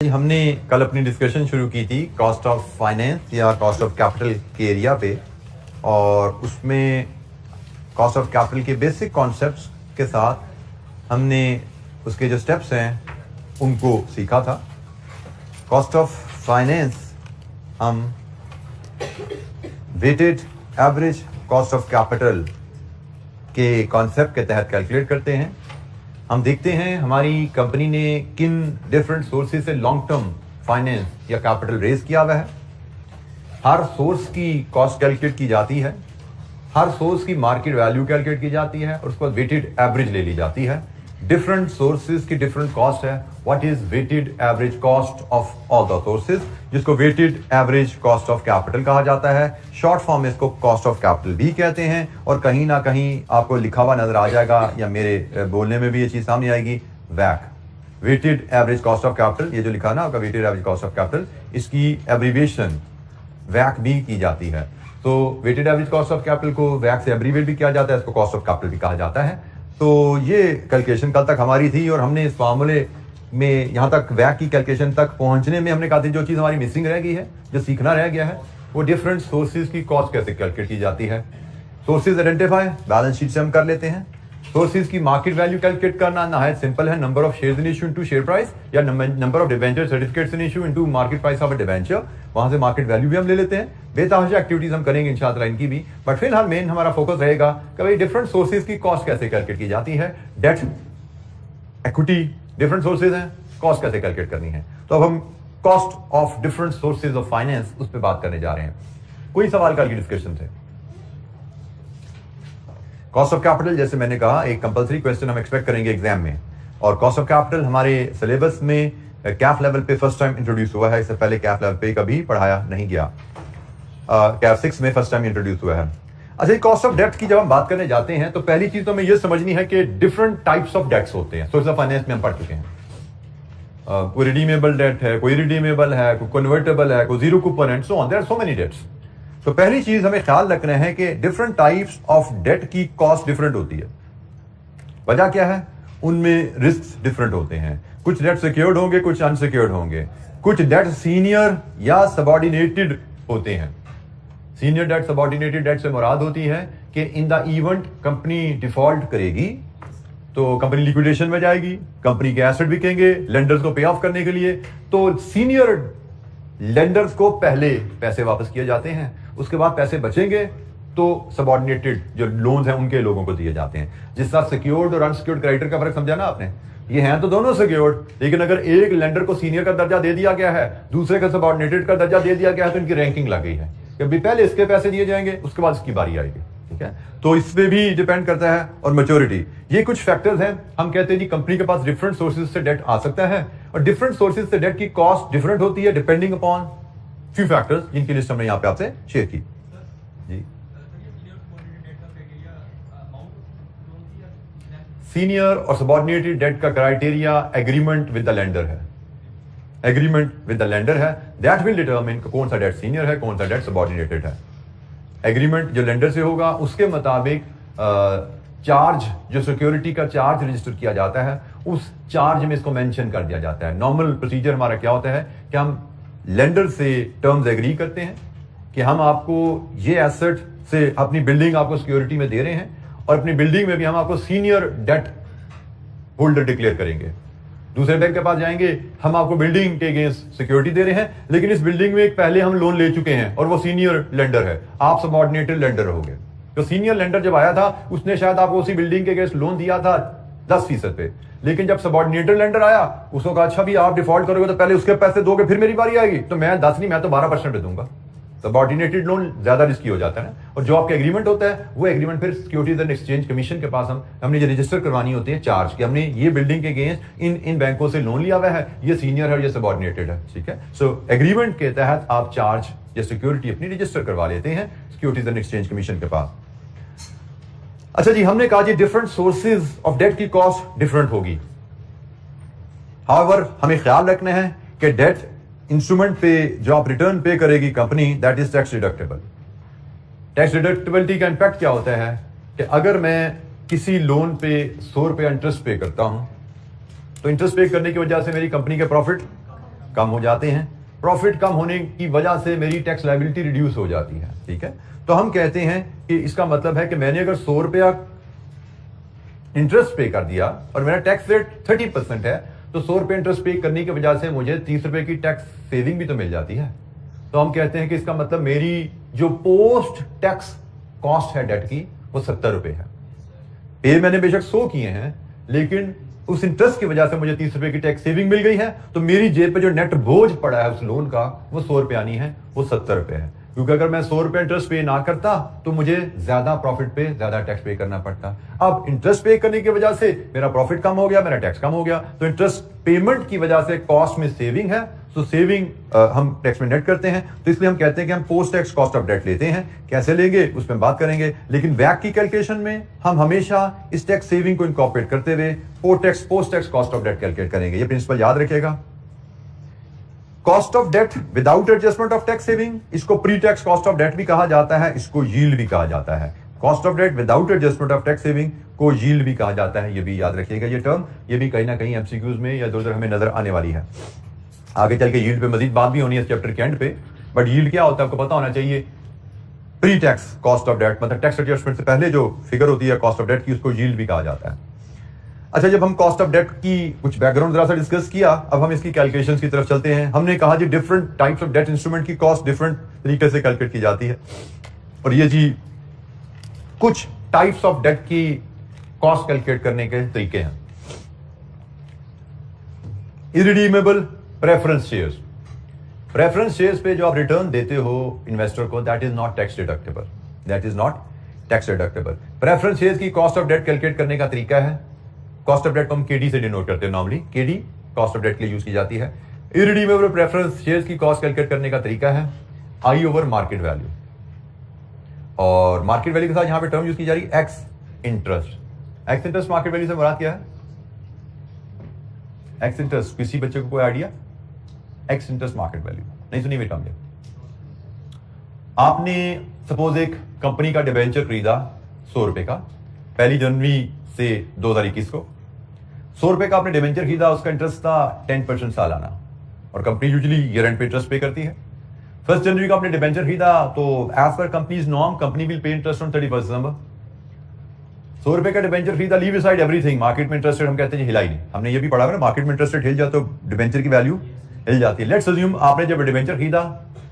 हमने कल अपनी डिस्कशन शुरू की थी कॉस्ट ऑफ फाइनेंस या कॉस्ट ऑफ कैपिटल के एरिया पे, और उसमें कॉस्ट ऑफ कैपिटल के बेसिक कॉन्सेप्ट्स के साथ हमने उसके जो स्टेप्स हैं उनको सीखा था। कॉस्ट ऑफ फाइनेंस हम weighted average cost of capital के कॉन्सेप्ट के तहत कैलकुलेट करते हैं। हम देखते हैं हमारी कंपनी ने किन डिफरेंट सोर्सेज से लॉन्ग टर्म फाइनेंस या कैपिटल रेज किया हुआ है। हर सोर्स की कॉस्ट कैलकुलेट की जाती है, हर सोर्स की मार्केट वैल्यू कैलकुलेट की जाती है और उसके बाद वेटेड एवरेज ले ली जाती है। डिफरेंट सोर्सेज की डिफरेंट कॉस्ट है। What is weighted average cost of all the sources, जिसको weighted average cost of capital कहा जाता है। शॉर्ट फॉर्म में इसको कॉस्ट ऑफ कैपिटल भी कहते हैं, और कहीं ना कहीं आपको लिखा हुआ नजर आ जाएगा या मेरे बोलने में भी ये चीज सामने आएगी, वैक, weighted average cost of capital. ये जो लिखा ना आपका weighted average cost of capital, इसकी एब्रीविएशन वैक भी की जाती है। तो weighted average cost of capital को वैक से एब्रीविएट भी किया जाता है, इसको कॉस्ट ऑफ कैपिटल भी कहा जाता है। तो ये कैलकुलेशन कल तक हमारी थी, और हमने इस फार्मूले में यहाँ तक वैक की कैलकुलेशन तक पहुंचने में हमने कहा था जो चीज हमारी मिसिंग रह गई है, जो सीखना रह गया है, वो डिफरेंट सोर्सेज की कॉस्ट कैसे कैलकुलेट की जाती है। सोर्सेज आइडेंटिफाई बैलेंस शीट से हम कर लेते हैं। सोर्सेज की मार्केट वैल्यू कैलकुलेट करना नहायत सिंपल है, number of shares in issue into share price, या number of debenture certificates in issue into market price of a debenture. वहां से मार्केट वैल्यू भी हम ले लेते हैं। बेतहाशा एक्टिविटीज हम करेंगे इंशाअल्लाह इनकी भी, बट फिलहाल मेन हमारा फोकस रहेगा कि भाई डिफरेंट सोर्सेज की कॉस्ट कैसे कैलकुलेट की जाती है। डेट, इक्विटी, डिफरेंट सोर्सेज हैं, कॉस्ट कैसे कैलकुलेट करनी है। तो अब हम cost of different sources of finance उस पर बात करने जा रहे हैं। कोई सवाल कल की डिस्कशन थे? कॉस्ट ऑफ कैपिटल जैसे मैंने कहा एक कंपलसरी क्वेश्चन हम एक्सपेक्ट करेंगे एग्जाम में, और कॉस्ट ऑफ कैपिटल हमारे सिलेबस में कैफ लेवल पे फर्स्ट टाइम इंट्रोड्यूस हुआ है। इससे पहले कैफ लेवल पे कभी पढ़ाया नहीं गया, कैफ 6 में फर्स्ट टाइम इंट्रोड्यूस हुआ है। अच्छा, कॉस्ट ऑफ डेट की जब हम बात करने जाते हैं तो पहली चीज तो हमें यह समझनी है कि डिफरेंट टाइप्स ऑफ डेट्स होते हैं। सोर्स ऑफ फाइनेंस में हम पढ़ चुके हैं, कोई रिडीमेबल डेट है, कोई रिडीमेबल है, कोई कन्वर्टेबल है, कोई zero coupon and so on, there are so many debts. तो पहली चीज हमें ख्याल रखना है कि डिफरेंट टाइप्स ऑफ डेट की कॉस्ट डिफरेंट होती है। वजह क्या है? उनमें रिस्क डिफरेंट होते हैं। कुछ डेट सिक्योर्ड होंगे, कुछ अनसिक्योर्ड होंगे। कुछ डेट सीनियर या सबऑर्डिनेटेड होते हैं। सीनियर डेट, सबऑर्डिनेटेड डेट से मुराद होती है कि in the event company default करेगी तो कंपनी लिक्विडेशन में जाएगी, कंपनी के एसेट बिकेंगे लेंडर्स को पे ऑफ करने के लिए, तो सीनियर लेंडर्स को पहले पैसे वापस किए जाते हैं, उसके बाद पैसे बचेंगे तो सबऑर्डिनेटेड जो लोन्स हैं उनके लोगों को दिए जाते हैं। जिस तरह सिक्योर्ड और अनसिक्योर्ड क्रेडिटर का फर्क समझा ना आपने, ये हैं तो दोनों सिक्योर्ड, लेकिन अगर एक लेंडर को सीनियर का दर्जा दे दिया गया है, दूसरे का सबऑर्डिनेटेड का दर्जा दे दिया गया है, तो इनकी रैंकिंग लग गई है कि अभी पहले इसके पैसे दिए जाएंगे, उसके बाद इसकी बारी आएगी। ठीक है, तो इस पे भी डिपेंड करता है। और मैच्योरिटी, ये कुछ फैक्टर्स हैं। हम कहते हैं जी कंपनी के पास डिफरेंट सोर्सेज से डेट आ सकता है, और डिफरेंट सोर्सेज से डेट की कॉस्ट डिफरेंट होती है डिपेंडिंग अपॉन फ्यू फैक्टर्स, जिनकी लिस्ट हमने यहां पे आपसे शेयर की। जी, सीनियर और सबऑर्डिनेटेड डेट का criteria agreement with the lender है। एग्रीमेंट विद द लेंडर है, दैट विल डिटरमिन कौन सा डेट सीनियर है, कौन सा डेट सबऑर्डिनेटेड है। एग्रीमेंट जो लेंडर से होगा उसके मुताबिक चार्ज, जो सिक्योरिटी का चार्ज रजिस्टर किया जाता है, उस चार्ज में इसको मेंशन कर दिया जाता है। नॉर्मल प्रोसीजर हमारा क्या होता है कि हम लेंडर से टर्म्स एग्री करते हैं कि हम आपको ये एसेट से अपनी बिल्डिंग आपको सिक्योरिटी में दे रहे हैं, और अपनी बिल्डिंग में भी हम आपको सीनियर डेट होल्डर डिक्लेयर करेंगे। दूसरे बैंक के पास जाएंगे, हम आपको बिल्डिंग के अगेंस्ट सिक्योरिटी दे रहे हैं, लेकिन इस बिल्डिंग में एक पहले हम लोन ले चुके हैं और वो सीनियर लेंडर है, आप सबऑर्डिनेटेड लेंडर रहोगे। तो सीनियर लेंडर जब आया था उसने शायद आपको उसी बिल्डिंग के अगेंस्ट लोन दिया था 10% पे, लेकिन जब सबऑर्डिनेटेड लेंडर आया उसको कहा अच्छा भी आप डिफॉल्ट करोगे तो पहले उसके पैसे दोगे फिर मेरी बारी आएगी, तो मैं 10 नहीं, मैं तो 12% दूंगा। सबऑर्डिनेटेड लोन ज्यादा रिस्की हो जाता है ना। और जो आपका एग्रीमेंट होता है वो एग्रीमेंट फिर सिक्योरिटीज एंड एक्सचेंज कमीशन के पास हमने ये रजिस्टर करवानी होती है चार्ज कि हमने ये बिल्डिंग के अगेंस्ट इन बैंकों से लोन लिया हुआ है, ये सीनियर है और ये सबऑर्डिनेटेड है। ठीक है, सो एग्रीमेंट के तहत आप चार्ज या सिक्योरिटी अपनी रजिस्टर करवा लेते हैं सिक्योरिटीज एंड एक्सचेंज कमीशन के पास। अच्छा जी, हमने कहा जी डिफरेंट सोर्सेज ऑफ डेट की कॉस्ट डिफरेंट होगी। हाउएवर हमें ख्याल रखना है कि डेट इंस्ट्रूमेंट पे जो आप रिटर्न पे करेगी company, that is tax deductible. Tax deductibility का इंपैक्ट क्या होता है कि अगर मैं किसी लोन पे 100 रुपया इंटरेस्ट पे करता हूं तो इंटरेस्ट पे करने की वजह से मेरी कंपनी का प्रॉफिट कम हो जाते हैं, प्रॉफिट कम होने की वजह से मेरी टैक्स लायबिलिटी रिड्यूस हो जाती है। ठीक है, तो हम कहते हैं कि इसका मतलब है कि मैंने अगर 100 रुपया इंटरेस्ट पे कर दिया और मेरा टैक्स रेट 30% है, तो 100 रुपये इंटरेस्ट पे करने की वजह से मुझे 30 रुपए की टैक्स सेविंग भी तो मिल जाती है। तो हम कहते हैं कि इसका मतलब मेरी जो पोस्ट टैक्स कॉस्ट है डेट की वो 70 रुपए है। पे मैंने बेशक 100 किए हैं, लेकिन उस इंटरेस्ट की वजह से मुझे 30 रुपए की टैक्स सेविंग मिल गई है, तो मेरी जेब पे जो नेट बोझ पड़ा है उस लोन का वो 100 रुपए आनी है, वो 70 रुपए है। क्योंकि अगर मैं 100 रुपए इंटरेस्ट पे ना करता तो मुझे ज्यादा प्रॉफिट पे ज्यादा टैक्स पे करना पड़ता। अब इंटरेस्ट पे करने की वजह से मेरा प्रॉफिट कम हो गया, मेरा टैक्स कम हो गया, तो इंटरेस्ट पेमेंट की वजह से कॉस्ट में सेविंग है, तो सेविंग हम टैक्स में नेट करते हैं। तो इसलिए हम कहते हैं कि हम post tax cost of debt लेते हैं। कैसे लेंगे उसमें बात करेंगे, लेकिन वैट की कैलकुलेशन में हम हमेशा इस टैक्स सेविंग को इनकॉर्पोरेट करते हुए post tax cost of debt calculate करेंगे। ये प्रिंसिपल याद रखिएगा। Cost of debt without adjustment of tax saving, इसको pre tax cost of debt भी कहा जाता है, इसको यील्ड भी कहा जाता है। Cost of debt without adjustment of tax saving को यील्ड भी कहा जाता है, ये भी याद रखिएगा। ये टर्म ये भी कहीं ना कहीं एमसीक्यूज में या इधर हमें नजर आने वाली है। आगे चल के यील्ड पे मजीद बात भी होनी है चैप्टर के एंड पे, बट यील्ड क्या होता है आपको पता होना चाहिए। Pre tax cost of debt मतलब टैक्स एडजस्टमेंट से पहले जो फिगर होती है कॉस्ट ऑफ डेट की, उसको यील्ड भी कहा जाता है। अच्छा, जब हम कॉस्ट ऑफ डेट की कुछ बैकग्राउंड जरा सा डिस्कस किया, अब हम इसकी कैलकुलेशंस की तरफ चलते हैं। हमने कहा जी different types of debt instrument की कॉस्ट डिफरेंट तरीके से कैलकुलेट की जाती है, और ये जी कुछ टाइप्स ऑफ डेट की कॉस्ट कैलकुलेट करने के तरीके हैं। Irredeemable preference shares, preference shares पे जो आप रिटर्न देते हो इन्वेस्टर को, that is not tax deductible, that is not tax deductible. Preference shares की कॉस्ट ऑफ डेट कैलकुलेट करने का तरीका है, कॉस्ट ऑफ डेट को हम केडी से डिनोट करते हैं, normally KD cost of debt के लिए यूज की जाती है। इरिडीमेबल प्रेफरेंस शेयर्स की कॉस्ट कैलकुलेट करने का तरीका है आई ओवर मार्केट वैल्यू, और मार्केट वैल्यू के साथ यहां पे टर्म यूज की जा रही है x interest. X interest market value से मुराद क्या है? एक्स इंटरेस्ट, किसी बच्चे को कोई idea? X interest market value नहीं सुनी हुई टर्म। आपने सपोज एक कंपनी का डिबेंचर खरीदा 100 रुपए का 1 जनवरी से 2021 को, 100 रुपए का आपने डिबेंचर खरीदा, उसका इंटरेस्ट था 10% सालाना, और कंपनी यूजुअली ईयर एंड पे इंटरेस्ट पे करती है। 1 जनवरी को आपने डिबेंचर खरीदा, तो एज पर companies norm company will pay interest on 31 December. 100 रुपए का डिबेंचर खरीदा, लीव असाइड एवरीथिंग, मार्केट में इंटरेस्ट रेट हम कहते हैं हिला ही नहीं, हमने ये भी पढ़ा है, मार्केट में इंटरेस्ट रेट हिल जाए तो डिबेंचर की वैल्यू हिल जाती है। लेट्स अज्यूम आपने जब डिबेंचर खरीदा,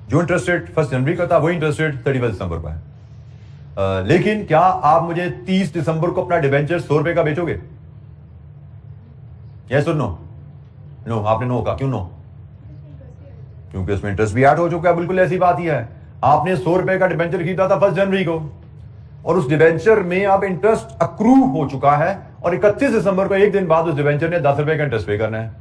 जो इंटरेस्ट रेट 1 जनवरी का था वही इंटरेस्ट रेट 31 दिसंबर का है। लेकिन क्या आप मुझे 30 दिसंबर को अपना डिबेंचर 100 रुपए का बेचोगे? यस और नो? नो, आपने नो कहा, क्यों नो? क्योंकि उसमें इंटरेस्ट भी ऐड हो चुका है। बिल्कुल ऐसी बात ही है, आपने 100 रुपए का डिबेंचर खरीदा था 1 जनवरी को, और उस डिबेंचर में अब इंटरेस्ट अक्रू हो चुका है, और 31 दिसंबर को एक दिन बाद उस डिबेंचर ने 10 रुपए का इंटरेस्ट पे करना है।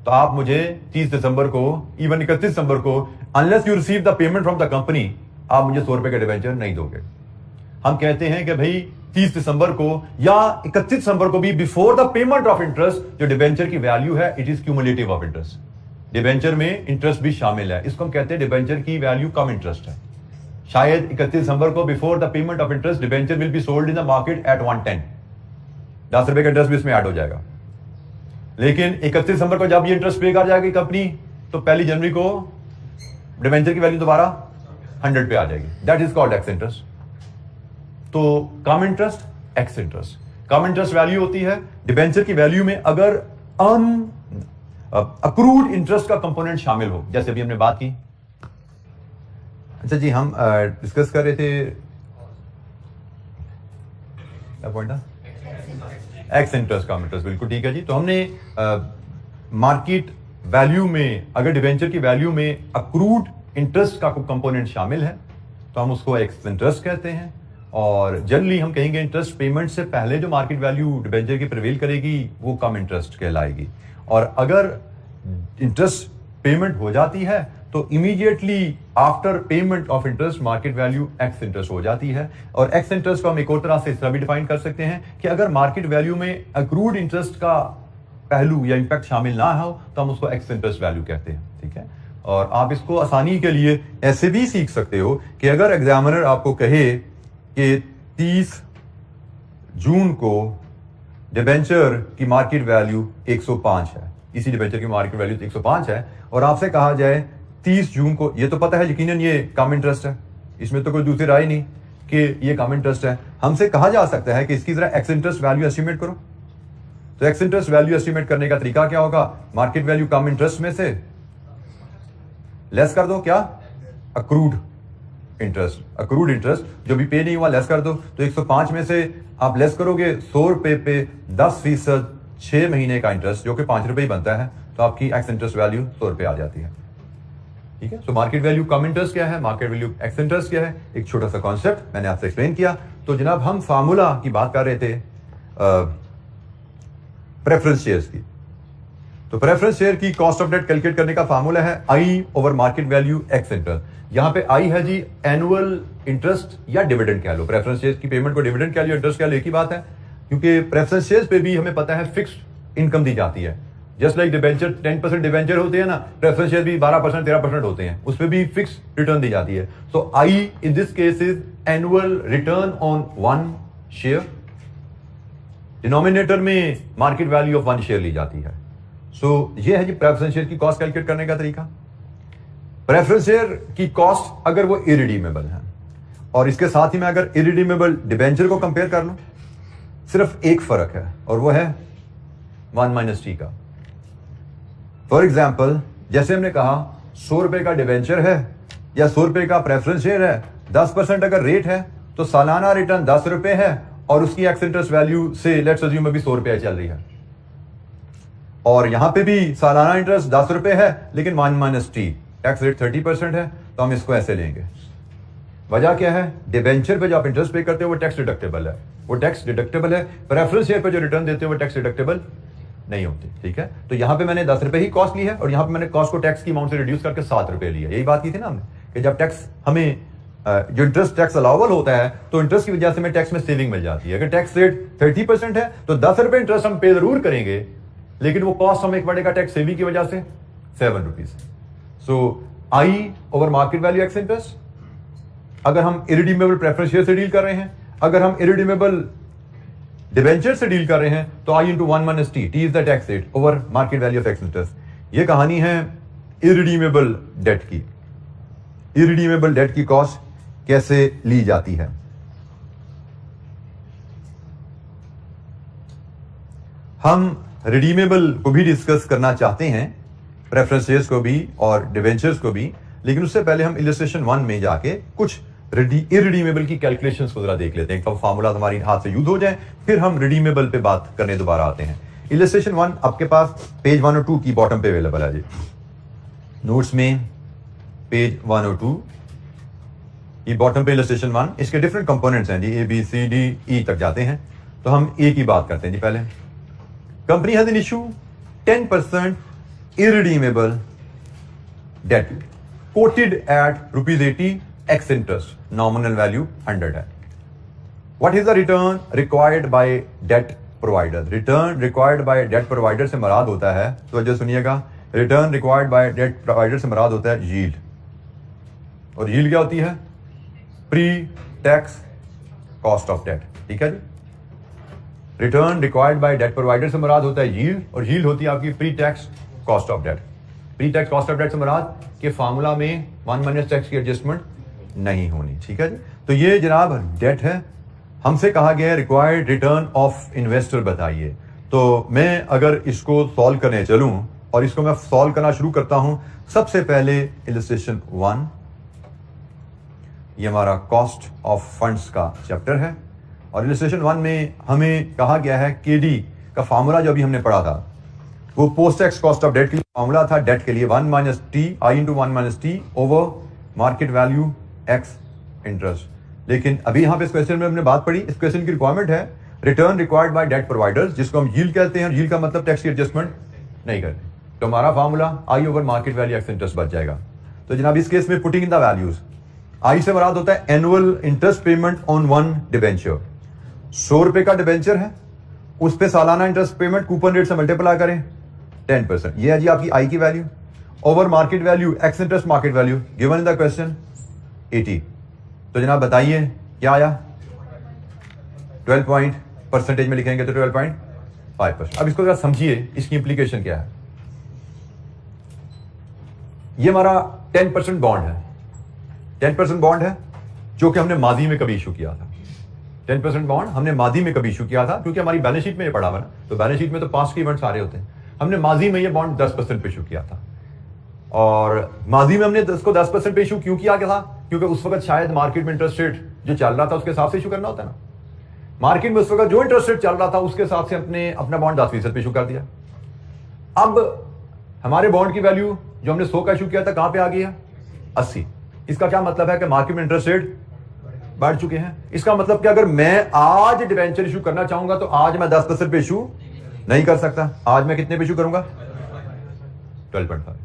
तो आप मुझे 30 दिसंबर को, इवन 31 दिसंबर को, unless you receive the payment from the company, आप मुझे 100 रुपए का डिबेंचर नहीं दोगे। हम कहते हैं कि भाई 30 दिसंबर को या 31 दिसंबर को भी before the payment of interest जो डिबेंचर की वैल्यू है it is cumulative of interest, debenture में इंटरेस्ट भी शामिल है। इसको हम कहते हैं डिबेंचर की वैल्यू कम इंटरेस्ट है। शायद 31 दिसंबर को before the payment of interest debenture will be sold in the market at 110, 10 रुपए का इंटरेस्ट भी इसमें ऐड हो जाएगा। लेकिन 31 दिसंबर को जब ये इंटरेस्ट पे कर जाएगी कंपनी, तो 1 जनवरी को डिबेंचर की वैल्यू दोबारा 100 पे आ जाएगी। That is called x interest. तो कम इंटरेस्ट, एक्स इंटरेस्ट। कम इंटरेस्ट वैल्यू होती है डिबेंचर की वैल्यू में अगर अक्रूड इंटरेस्ट का कंपोनेंट शामिल हो, जैसे अभी हमने बात की। अच्छा जी, हम डिस्कस कर रहे थे क्या पॉइंट था? एक्स इंटरेस्ट, कम इंटरेस्ट, बिल्कुल ठीक है जी। तो हमने मार्केट वैल्यू में अगर डिबेंचर की वैल्यू में अक्रूड इंटरेस्ट का कोई कंपोनेंट शामिल है तो हम उसको एक्स इंटरेस्ट कहते हैं, और जनरली हम कहेंगे इंटरेस्ट पेमेंट से पहले जो मार्केट वैल्यू डिबेंचर की प्रिवेल करेगी वो कम इंटरेस्ट कहलाएगी, और अगर इंटरेस्ट पेमेंट हो जाती है तो immediately after payment of interest market value ex interest हो जाती है। और एक्स इंटरेस्ट को हम एक और तरह से इस तरह भी डिफाइन कर सकते हैं कि अगर मार्केट वैल्यू में अक्रूड इंटरेस्ट का पहलू या इंपैक्ट शामिल ना हो तो हम उसको एक्स इंटरेस्ट वैल्यू कहते हैं। ठीक है, और आप इसको आसानी के लिए ऐसे भी सीख सकते हो कि अगर एग्जामिनर आपको कहे कि 30 जून को डिबेंचर की मार्केट वैल्यू 105 है, इसी डिबेंचर की मार्केट वैल्यू 105 है और आपसे कहा जाए 30 जून को, ये तो पता है यकीनन ये कम इंटरेस्ट है, इसमें तो कोई दूसरी राय नहीं कि ये कम इंटरेस्ट है, हमसे कहा जा सकता है कि इसकी जरा एक्स इंटरेस्ट वैल्यू एस्टिमेट करो। तो एक्स इंटरेस्ट वैल्यू एस्टिमेट करने का तरीका क्या होगा, मार्केट वैल्यू कम इंटरेस्ट में से लेस कर दो, क्या अक्रूड इंटरेस्ट, अक्रूड इंटरेस्ट जो भी पे नहीं हुआ लेस कर दो। तो 105 में से आप लेस करोगे 100 रुपए पे 10% 6 महीने का इंटरेस्ट जो कि 5 रुपए ही बनता है, तो आपकी एक्स इंटरेस्ट वैल्यू 100 रुपए आ जाती है। ठीक है, तो मार्केट वैल्यू कम इंटरेस्ट क्या है, मार्केट वैल्यू एक्स इंटरेस्ट क्या है, एक छोटा सा कॉन्सेप्ट मैंने आपसे एक्सप्लेन किया। तो जनाब हम फार्मूला की बात कर रहे थे प्रेफरेंस शेयर्स की। तो प्रेफरेंस शेयर की कॉस्ट ऑफ डेट कैलकुलेट करने का फार्मूला है I over market value ex interest. यहां पे आई है जी एनुअल इंटरेस्ट या डिविडेंड कह लो, प्रेफरेंस शेयर्स की पेमेंट को डिविडेंड कह लो, इंटरेस्ट कह लो, एक ही बात है, क्योंकि प्रेफरेंस शेयर्स पे भी हमें पता है फिक्स्ड इनकम दी जाती है। जस्ट लाइक डिबेंचर 10% डिबेंचर होते हैं ना, प्रेफरेंस शेयर भी 12% 13% होते हैं, उस पर भी फिक्स रिटर्न दी जाती है। So I in this case is annual return on one share, denominator में market value of one share ली जाती है। सो ये है जी प्रेफरेंस शेयर की कॉस्ट कैलकुलेट करने का तरीका। प्रेफरेंस शेयर की कॉस्ट अगर वो इरिडीमेबल है, और इसके साथ ही मैं अगर इरिडीमेबल डिबेंचर को कंपेयर कर लूं, सिर्फ एक फर्क है और वो है 1 माइनस टी का। फॉर एग्जाम्पल जैसे हमने कहा 100 रुपए का डिबेंचर है या 100 रुपए का प्रेफरेंस शेयर है, 10% अगर रेट है तो सालाना रिटर्न 10 रुपए है और उसकी एक्स इंटरेस्ट वैल्यू से लेट्स अज्यूम अभी 100 रुपए चल रही है, और यहां पे भी सालाना इंटरेस्ट 10 रुपए है लेकिन 1 माइनस टी टैक्स रेट 30% है, तो हम इसको ऐसे लेंगे। वजह क्या है, डिबेंचर पे जो आप इंटरेस्ट पे करते हो वो टैक्स डिडक्टेबल है, वो टैक्स डिडक्टेबल है। प्रेफरेंस शेयर पे जो रिटर्न देते हो वो टैक्स डिडक्टेबल नहीं होती। ठीक है, तो यहां पे मैंने 10 रुपए ही कॉस्ट ली है और यहां पे मैंने कॉस्ट को टैक्स की अमाउंट से रिड्यूस करके 7 रुपए लिया। यही बात की थी ना हमने कि जब टैक्स हमें जो इंटरेस्ट टैक्स अलाउबल होता है तो इंटरेस्ट की वजह से हमें टैक्स में सेविंग मिल जाती है। अगर टैक्स रेट 30% है तो 10 रुपए इंटरेस्ट हम पे जरूर करेंगे, लेकिन वो कॉस्ट हमें एक बढ़ेगा टैक्स सेविंग की वजह से 7 रुपीज। सो आई over market value ex interest, अगर हम इरिडीमेबल प्रेफरेंस शेयर से डील कर रहे हैं, अगर हम इरिडीमेबल डिबेंचर से डील कर रहे हैं तो I into 1 minus T, T is the tax rate over market value of ex interest. ये कहानी है इरिडीमेबल डेट की। इरिडीमेबल डेट की कॉस्ट कैसे ली जाती है। हम रिडीमेबल को भी डिस्कस करना चाहते हैं, प्रेफरेंस शेयर्स को भी और डिबेंचर्स को भी, लेकिन उससे पहले हम इलस्ट्रेशन 1 में जाके कुछ इरिडीमेबल की कैलकुलेशंस को जरा देख लेते हैं, कब फार्मूला हमारी हाथ से यूज हो जाए, फिर हम रिडीमेबल पे बात करने दोबारा आते हैं। इलस्ट्रेशन 1 आपके पास पेज 102 की बॉटम पे अवेलेबल है जी, नोट्स में पेज 102 ये बॉटम पे इलस्ट्रेशन 1, इसके डिफरेंट कंपोनेंट्स हैं जी, A B C D E तक जाते हैं। तो हम ए की बात करते हैं जी। पहले company has an issue 10% irredeemable debt quoted at ₹80 ex interest, nominal value 100 है। What is the return required by debt provider. Return required by debt provider से मुराद होता है, तो जो सुनिएगा, return required by debt provider से मुराद होता है यील्ड, और यील्ड क्या होती है, pre tax cost of debt. ठीक है जी, return required by debt provider से मुराद होता है यील्ड, और यील्ड होती है आपकी pre tax cost of debt. Pre tax cost of debt से मुराद के फार्मूला में 1 माइनस टैक्स की एडजस्टमेंट नहीं होनी। ठीक है जी, तो ये जनाब डेट है, हमसे कहा गया है रिक्वायर्ड रिटर्न ऑफ इन्वेस्टर बताइए। तो मैं अगर इसको सॉल्व करने चलूं, और इसको मैं सॉल्व करना शुरू करता हूं, सबसे पहले इलस्ट्रेशन 1, ये हमारा कॉस्ट ऑफ फंड्स का चैप्टर है, और इलस्ट्रेशन 1 में हमें कहा गया है केडी का फार्मूला जो अभी हमने पढ़ा था, वो post tax cost of debt के लिए फार्मूला था, डेट के लिए 1 minus T, I into 1 minus T over market value ex interest. लेकिन अभी यहां पे इस क्वेश्चन में हमने बात पढ़ी, इस क्वेश्चन की रिक्वायरमेंट है return required by debt providers, जिसको हम यील्ड कहते हैं, यील्ड का मतलब टैक्स की एडजस्टमेंट नहीं करते, तो हमारा formula I over market value ex interest बच जाएगा। तो जनाब इस केस में पुटिंग इन द वैल्यूज, आई से मुराद होता है annual interest payment on one debenture. 100 रुपए का डिबेंचर है, उस पे सालाना इंटरेस्ट पेमेंट कूपन रेट से मल्टीप्लाई करें 10%, ये है जी आपकी आई की value over market value ex interest market value given in the question 80। तो जनाब बताइए क्या आया, 12 परसेंटेज में लिखेंगे तो 12.5%। अब इसको जरा समझिए, इसकी इंप्लीकेशन क्या है। ये हमारा 10% बॉन्ड है, 10% बॉन्ड है जो कि हमने माजी में कभी इशू किया था। 10% बॉन्ड हमने माजी में कभी इशू किया था, क्योंकि हमारी बैलेंस शीट में ये पड़ा हुआ ना, तो बैलेंस शीट में तो पास्ट के इवेंट सारे होते हैं। हमने माजी में ये बॉन्ड 10% पे इशू किया था, और माजी में हमने इसको 10% पे इशू क्यों किया था? क्योंकि उस वक्त शायद मार्केट में इंटरेस्ट रेट जो चल रहा था उसके हिसाब से इशू करना होता है ना। मार्केट में उस वक्त जो इंटरेस्ट रेट चल रहा था उसके हिसाब से अपना बॉन्ड 10% पे इशू कर दिया। अब हमारे बॉन्ड की वैल्यू जो हमने 100 का इशू किया था कहां पे आ गई है? 80। इसका क्या मतलब है कि मार्केट में इंटरेस्ट रेट बढ़ चुके हैं। इसका मतलब कि अगर मैं आज डिवेंचर इशू करना चाहूंगा तो आज मैं 10% पे इशू नहीं कर सकता। आज मैं कितने पे इशू करूंगा? 12.5।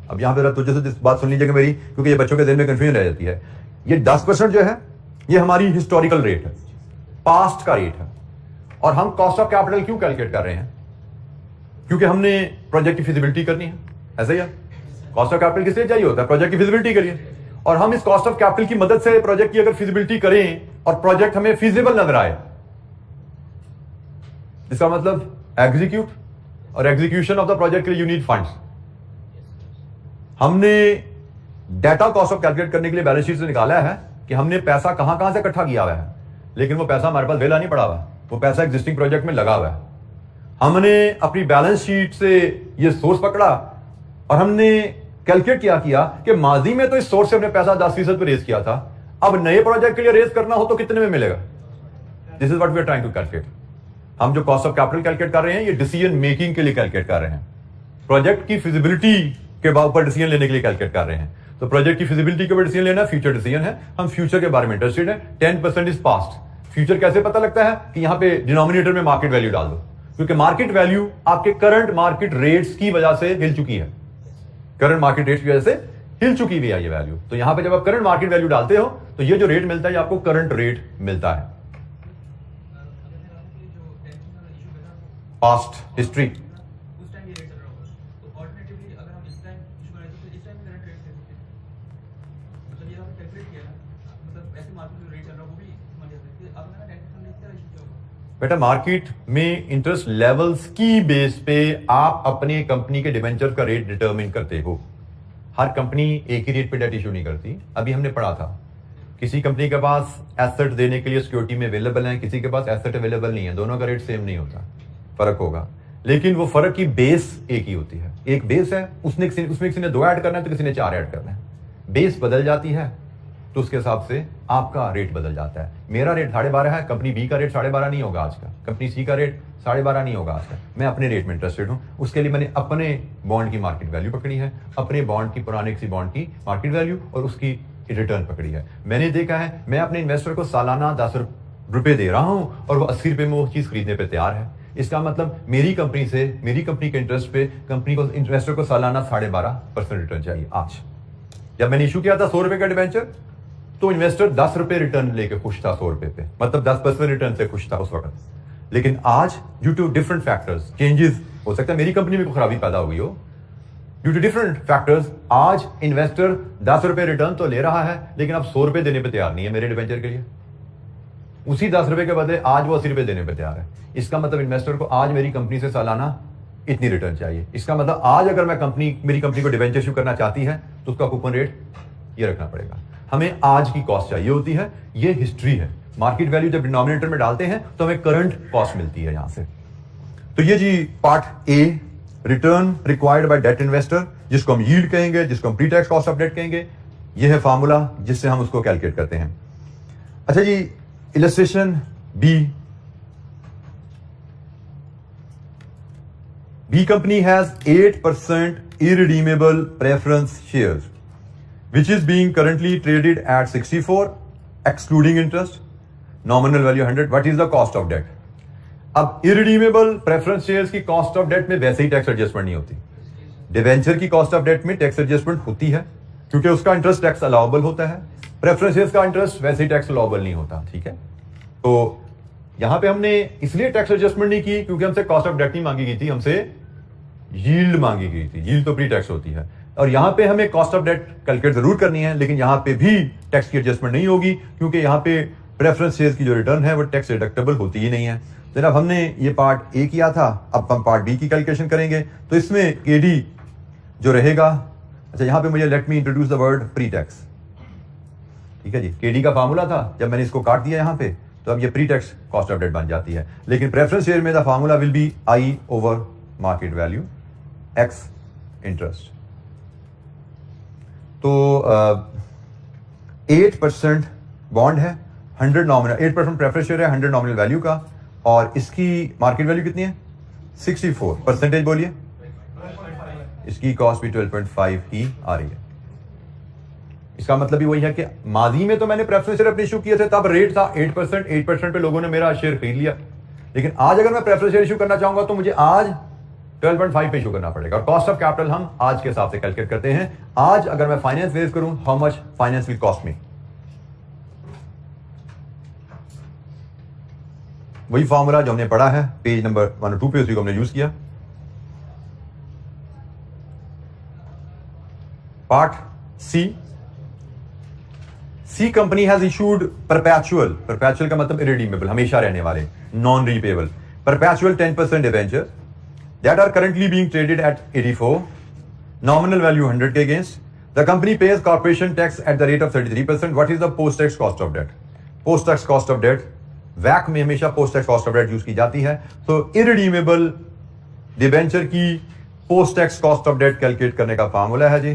अब यहां पर तुझे से बात सुन लीजिएगा मेरी, क्योंकि ये बच्चों के दिल में कंफ्यूजन रह जाती है। ये 10% जो है ये हमारी हिस्टोरिकल रेट है, पास्ट का रेट है। और हम कॉस्ट ऑफ कैपिटल क्यों कैलकुलेट कर रहे हैं? क्योंकि हमने प्रोजेक्ट की फिजिबिलिटी करनी है, ऐसा ही है। कॉस्ट ऑफ कैपिटल किस लिए चाहिए होता है? प्रोजेक्ट की फिजिबिलिटी के लिए। और हम इस कॉस्ट ऑफ कैपिटल की मदद से प्रोजेक्ट की अगर फिजिबिलिटी करें और प्रोजेक्ट हमें फिजिबल नजर आए, इसका मतलब एग्जीक्यूट और एग्जीक्यूशन ऑफ द प्रोजेक्ट के लिए यू नीड फंड्स। हमने डाटा कॉस्ट ऑफ कैलकुलेट करने के लिए बैलेंस शीट से निकाला है कि हमने पैसा कहां कहां से इकट्ठा किया हुआ है, लेकिन वो पैसा हमारे पास वेला नहीं पड़ा हुआ, वो पैसा एग्जिस्टिंग प्रोजेक्ट में लगा हुआ है। हमने अपनी बैलेंस शीट से ये सोर्स पकड़ा और हमने कैलकुलेट किया कि माजी में तो इस सोर्स से हमने पैसा 10% पे रेज किया था, अब नए प्रोजेक्ट के लिए रेज करना हो तो कितने में मिलेगा? This is what we are trying to calculate. हम जो कॉस्ट ऑफ कैपिटल कैलकुलेट कर रहे हैं ये डिसीजन मेकिंग के लिए कैलकुलेट कर रहे हैं, प्रोजेक्ट की फिजिबिलिटी के ऊपर डिसीजन लेने के लिए कैलकुलेट कर रहे हैं। तो प्रोजेक्ट की फिजिबिलिटी के ऊपर डिसीजन लेना फ्यूचर डिसीजन है। हम फ्यूचर के बारे में इंटरेस्टेड है। 10% इज पास्ट। फ्यूचर कैसे पता लगता है? कि यहां पे डिनोमिनेटर में मार्केट वैल्यू डाल दो, क्योंकि मार्केट वैल्यू आपके करंट मार्केट रेट्स की वजह से हिल चुकी है। करंट मार्केट रेट्स की वजह से हिल चुकी हुई है ये वैल्यू। तो यहां पे जब आप करंट मार्केट वैल्यू डालते हो तो ये जो रेट मिलता है ये आपको करंट रेट मिलता है। पास्ट हिस्ट्री बेटा, मार्केट में इंटरेस्ट लेवल्स की बेस पे आप अपने कंपनी के डिबेंचर का रेट डिटरमिन करते हो। हर कंपनी एक ही रेट पे डेट इशू नहीं करती। अभी हमने पढ़ा था किसी कंपनी के पास एसेट देने के लिए सिक्योरिटी में अवेलेबल है, किसी के पास एसेट अवेलेबल नहीं है, दोनों का रेट सेम नहीं होता, फर्क होगा। लेकिन वो फर्क की बेस एक ही होती है। एक बेस है, उसमें किसी ने 2 ऐड करना है तो किसी ने 4 ऐड करना है। बेस बदल जाती है तो उसके हिसाब से आपका रेट बदल जाता है। मेरा रेट 12.5 है, कंपनी बी का रेट 12.5 नहीं होगा आज का, कंपनी सी का रेट 12.5 नहीं होगा आज का। मैं अपने रेट में इंटरेस्टेड हूं, उसके लिए मैंने अपने बॉन्ड की मार्केट वैल्यू पकड़ी है, अपने बॉन्ड की पुराने किसी बॉन्ड की मार्केट वैल्यू और उसकी रिटर्न पकड़ी है। मैंने देखा है मैं अपने इन्वेस्टर को सालाना 10 रुपए दे रहा हूं और वो 80 रुपए में वो चीज खरीदने पर तैयार है। इसका मतलब मेरी कंपनी के इंटरेस्ट पे कंपनी को इन्वेस्टर को सालाना 12.5% रिटर्न चाहिए। आज जब मैंने इशू किया था 100 रुपए का डिबेंचर तो इन्वेस्टर 10 रुपए रिटर्न लेके खुश था, 100 रुपए पे, मतलब 10% रिटर्न से खुश था उस वक्त। लेकिन आज due to different factors changes, हो सकता है मेरी कंपनी में कोई खराबी पैदा हो गई हो, ड्यू टू डिफरेंट फैक्टर्स आज इन्वेस्टर 10 रुपए रिटर्न तो ले रहा है लेकिन अब 100 रुपए देने पे तैयार नहीं है मेरे डिबेंचर के लिए। उसी 10 रुपए के बदले आज वो 80 रुपए देने पे तैयार है। इसका मतलब इन्वेस्टर को आज मेरी कंपनी से सालाना इतनी रिटर्न चाहिए। इसका मतलब आज अगर मेरी कंपनी को डिबेंचर इशू करना चाहती है तो उसका कूपन रेट ये रखना पड़ेगा। हमें आज की कॉस्ट चाहिए होती है, ये हिस्ट्री है। मार्केट वैल्यू जब डिनोमिनेटर में डालते हैं तो हमें करंट कॉस्ट मिलती है यहां से। तो ये जी part A, return required by debt investor, जिसको हम यील्ड कहेंगे, जिसको हम pre tax cost of debt कहेंगे। ये है फॉर्मूला जिससे हम उसको कैलकुलेट करते हैं। अच्छा जी, illustration B company has 8% irredeemable preference shares which is being currently traded at 64 excluding interest, nominal value 100. What is the cost of debt? अब irredeemable preference shares की cost of debt में वैसे ही टैक्स एडजस्टमेंट नहीं होती। Debenture की cost of debt में tax adjustment होती है क्योंकि उसका इंटरेस्ट टैक्स अलाउबल होता है। प्रेफरेंस शेयर्स का इंटरेस्ट वैसे ही टैक्स अलाउबल नहीं होता, ठीक है। तो यहां पे हमने इसलिए टैक्स एडजस्टमेंट नहीं की क्योंकि हमसे कॉस्ट ऑफ डेट नहीं मांगी गई थी, हमसे यील्ड मांगी गई थी। यील्ड तो प्री टैक्स होती है और यहां पे हमें कॉस्ट ऑफ डेट कैलकुलेट जरूर करनी है, लेकिन यहां पे भी टैक्स की एडजस्टमेंट नहीं होगी क्योंकि यहां पे प्रेफरेंस शेयर्स की जो रिटर्न है वो टैक्स डिडक्टेबल होती ही नहीं है। जनाब, हमने ये पार्ट ए किया था, अब हम पार्ट बी की कैलकुलेशन करेंगे। तो इसमें केडी जो रहेगा, अच्छा, यहां पे मुझे let me introduce the word pre tax. ठीक है जी, केडी का फार्मूला था, जब मैंने इसको काट दिया यहां पे तो अब ये pre tax cost of debt बन जाती है। लेकिन प्रेफरेंस शेयर में the formula will be I over market value ex interest. तो 8% बॉन्ड है, 100 नॉमिनल, 8% प्रेफरेंस शेयर है 100 नॉमिनल वैल्यू का, और इसकी मार्केट वैल्यू कितनी है 64। परसेंटेज बोलिए, इसकी कॉस्ट भी 12.5 ही आ रही है। इसका मतलब भी वही है कि माजी में तो मैंने प्रेफरेंस शेयर अपने इशू किए थे, तब रेट था 8% पे लोगों ने मेरा शेयर खरीद लिया। लेकिन आज अगर मैं प्रेफरेंस शेयर इशू करना चाहूंगा तो मुझे आज 12.5 पे इशू करना पड़ेगा। और कॉस्ट ऑफ कैपिटल हम आज के हिसाब से कैलकुलेट करते हैं। आज अगर मैं फाइनेंस रेज करूं, how much finance will cost me, वही फॉर्मूला जो हमने पढ़ा है पेज नंबर 1 और 2 पे, उसी को हमने यूज किया। Part C company has issued perpetual, perpetual का मतलब इरिडीमेबल, हमेशा रहने वाले, non repayable, perpetual 10% debenture that are currently being traded at 84, nominal value 100 के against. The company pays corporation tax at the rate of 33%. What is the post-tax cost of debt? Post-tax cost of debt, वैक में हमेशा post-tax cost of debt use की जाती है। तो irredeemable debenture की post-tax cost of debt calculate करने का formula है जी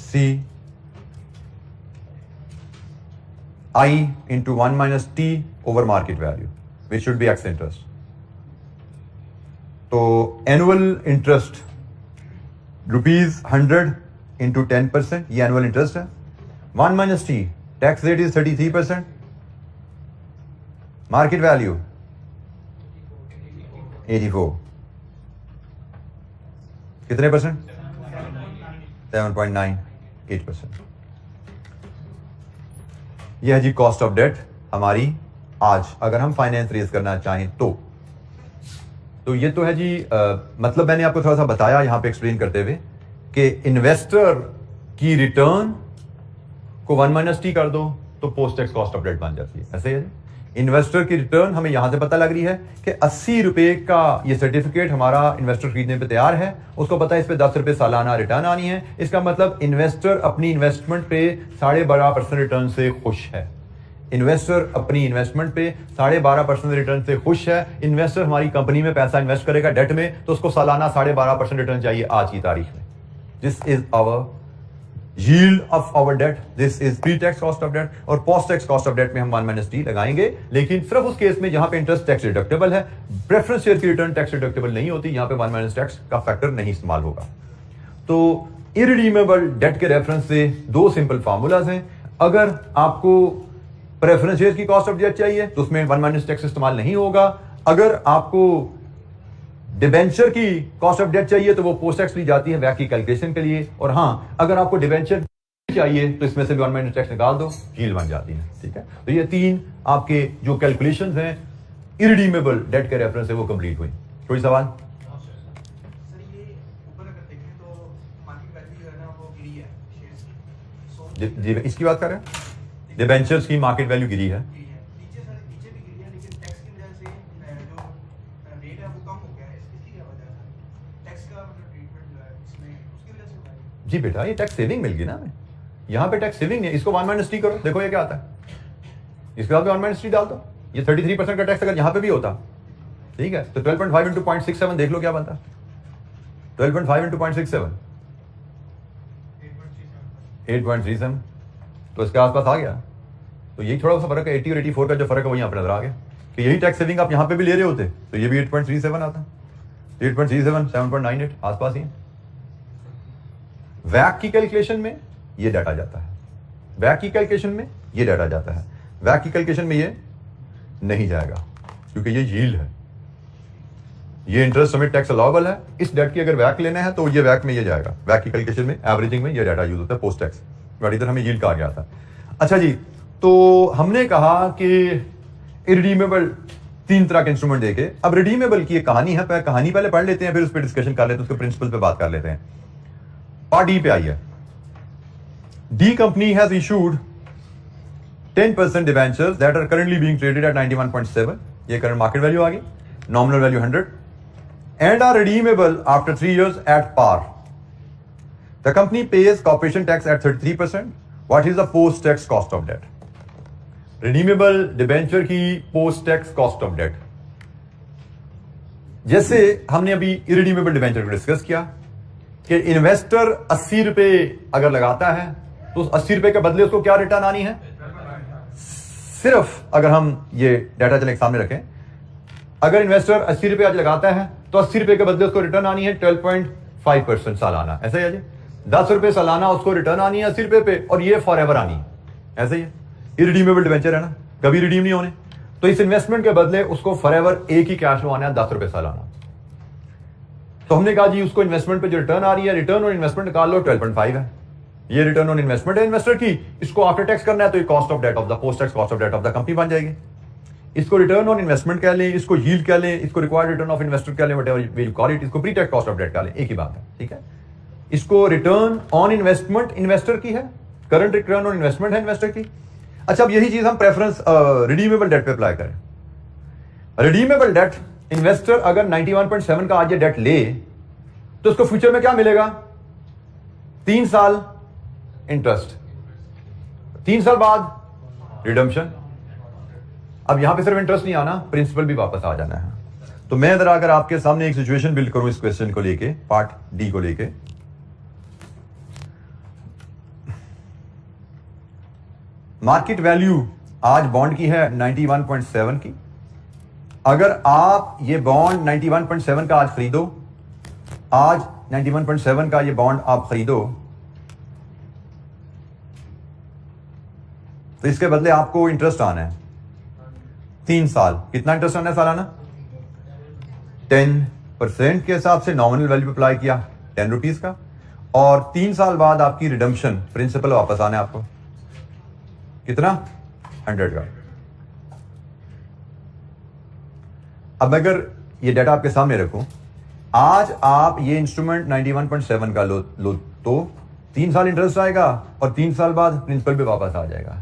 C I into 1 minus T over market value, which should be X interest. तो एनुअल इंटरेस्ट ₹100 इंटू 10%, ये एनुअल इंटरेस्ट है। 1 minus T, tax rate is 33%, market value 84, कितने percent 7.98%। यह है जी cost of date हमारी आज, अगर हम फाइनेंस रेज करना चाहें तो ये तो है जी मतलब मैंने आपको थोड़ा सा बताया यहां पे एक्सप्लेन करते हुए कि इन्वेस्टर की रिटर्न को 1 माइनस टी कर दो तो post tax cost of debt बन जाती है। ऐसे है, इन्वेस्टर की रिटर्न हमें यहां से पता लग रही है कि 80 रुपए का ये सर्टिफिकेट हमारा इन्वेस्टर खरीदने पे तैयार है, उसको पता है इस पे 10 रुपए सालाना रिटर्न आनी है। इसका मतलब इन्वेस्टर अपनी इन्वेस्टमेंट पे 12.5% रिटर्न से खुश है। इन्वेस्टर अपनी इन्वेस्टमेंट पे 12.5% रिटर्न से खुश है। इन्वेस्टर हमारी कंपनी में पैसा इन्वेस्ट करेगा डेट में, तो उसको सालाना 12.5% रिटर्न चाहिए आज की तारीख में। This is our yield of our debt, this is pre tax cost of debt. और post tax cost of debt में हम 1 माइनस टी लगाएंगे, लेकिन सिर्फ उस केस में जहां पे इंटरेस्ट टैक्स डिडक्टेबल है। प्रेफरेंस शेयर की रिटर्न टैक्स डिडक्टेबल नहीं होती, यहां पे 1 माइनस टैक्स का फैक्टर नहीं इस्तेमाल होगा। तो इरिडीमेबल डेट के रेफरेंस से 2 सिंपल फार्मूलाज हैं। अगर आपको प्रेफरेंस शेयर की कॉस्ट ऑफ डेट चाहिए तो उसमें 1 माइनस टैक्स इस्तेमाल नहीं होगा। अगर आपको डिबेंचर की कॉस्ट ऑफ डेट चाहिए तो वो पोस्ट टैक्स ली जाती है वैक की कैलकुलेशन के लिए। और हाँ, अगर आपको डिबेंचर चाहिए तो इसमें से भी 1 माइनस टैक्स निकाल दो, यील्ड बन जाती है। ठीक है, तो ये 3 आपके जो कैलकुलेशंस हैं इरिडीमेबल डेट के रेफरेंस से वो कंप्लीट हुई। कोई सवाल? जी इसकी बात कर रहे हैं, डिबेंचर्स की मार्केट वैल्यू गिरी है। जी बेटा, ये टैक्स सेविंग मिल गई ना हमें, यहाँ पे टैक्स सेविंग है। इसको 1 माइनस टी करो, देखो ये क्या आता है, इसके बाद 1 माइनस टी डाल दो। ये 33% का टैक्स अगर यहाँ पे भी होता, ठीक है, तो 12.5 इंटू 0.67 देख लो क्या बनता। 12.5 इंटू 0.67 8.37, तो इसके आसपास आ गया। तो यही थोड़ा सा फर्क है, 80 और 84 का जो फर्क है वो यहाँ पे नजर आ गया कि यही टैक्स सेविंग आप यहाँ पे भी ले रहे होते तो ये भी 8.37 आता। 8.37 7.98 आसपास ही। वैक की कैलकुलेशन में ये डाटा जाता है, वैक की कैलकुलेशन में ये डाटा जाता है, वैक की कैलकुलेशन में ये नहीं जाएगा क्योंकि ये यील्ड है, ये इंटरेस्ट हमें टैक्स अलाउबल है। इस डेट की अगर वैक लेना है तो ये वैक में ये जाएगा, वैक की कैलकुलेशन में एवरेजिंग में ये डाटा यूज होता है पोस्ट टैक्स, बट इधर हमें यील्ड कहा गया था। अच्छा जी, तो हमने कहा कि इरिडीमेबल 3 तरह के इंस्ट्रूमेंट देखे। अब रिडीमेबल की एक कहानी है, कहानी पहले पढ़ लेते हैं, फिर उस पर डिस्कशन कर लेते हैं, उसके प्रिंसिपल पे बात कर लेते हैं। पार्ट डी पे आइए। D company has issued 10% debentures that are currently being traded at 91.7, ये करंट मार्केट वैल्यू आ गई, nominal value 100, and are redeemable after 3 years at par. The company pays corporation tax at 33%. What is the post tax cost of debt? Redeemable debenture की post tax cost of debt. जैसे हमने अभी irredeemable debenture को discuss किया कि investor 80 रुपए अगर लगाता है तो उस 80 रुपए के बदले उसको क्या रिटर्न आनी है? सिर्फ अगर हम ये डाटा चले सामने रखें, अगर इन्वेस्टर 80 रुपए आज लगाता है तो 80 रुपए के बदले उसको रिटर्न आनी है 12.5% सालाना. ऐसा ही है जी. 10 रुपए सालाना उसको रिटर्न आनी है 80 रुपए पे, और ये फॉर एवर आनी है. ऐसा ही है. इरिडीमेबल डिबेंचर है ना, कभी रिडीम नहीं होने. तो इस इन्वेस्टमेंट के बदले उसको फॉर एवर एक ही कैश में आना है 10 रुपए सालाना. तो हमने कहा जी उसको इन्वेस्टमेंट पे जो रिटर्न आ रही है, रिटर्न ऑन इन्वेस्टमेंट निकाल लो, 12.5 है. ये रिटर्न ऑन इन्वेस्टमेंट है इन्वेस्टर की. इसको आफ्टर टैक्स करना है तो ये cost of debt of the post tax cost of debt of the company बन जाएगी. इसको रिटर्न ऑन इन्वेस्टमेंट कह लें, इसको यील्ड कह लें, इसको रिक्वायर्ड रिटर्न ऑफ इन्वेस्टर कह लें, व्हाटएवर यू कॉल इट. इसको pre tax cost of debt कह लें, एक ही बात है. ठीक है. इसको रिटर्न ऑन इन्वेस्टमेंट इन्वेस्टर की है, करंट रिटर्न ऑन इन्वेस्टमेंट है इन्वेस्टर की. अच्छा, अब यही चीज हम प्रेफरेंस रिडीमेबल डेट पे अप्लाई करें. रिडीमेबल डेट इन्वेस्टर अगर 91.7 का आज ये डेट ले तो उसको फ्यूचर में क्या मिलेगा? 3 साल इंटरेस्ट, 3 साल बाद रिडम्पशन. अब यहां पे सिर्फ इंटरेस्ट नहीं आना, प्रिंसिपल भी वापस आ जाना है. तो मैं जरा अगर आपके सामने एक सिचुएशन बिल्ड करूं इस क्वेश्चन को लेके, पार्ट डी को लेके. मार्केट वैल्यू आज बॉन्ड की है 91.7 की. अगर आप ये बॉन्ड 91.7 का आज खरीदो, आज 91.7 का ये बॉन्ड आप खरीदो, तो इसके बदले आपको इंटरेस्ट आना है 3 साल. कितना इंटरेस्ट आना है सालाना? 10% के हिसाब से नॉमिनल वैल्यू अप्लाई किया 10 रुपीज का, और 3 साल बाद आपकी रिडम्पशन प्रिंसिपल वापस आना है आपको. कितना? 100 का. अब अगर ये डाटा आपके सामने रखूं, आज आप ये इंस्ट्रूमेंट 91.7 का लो तो 3 साल इंटरेस्ट आएगा और 3 साल बाद प्रिंसिपल भी वापस आ जाएगा.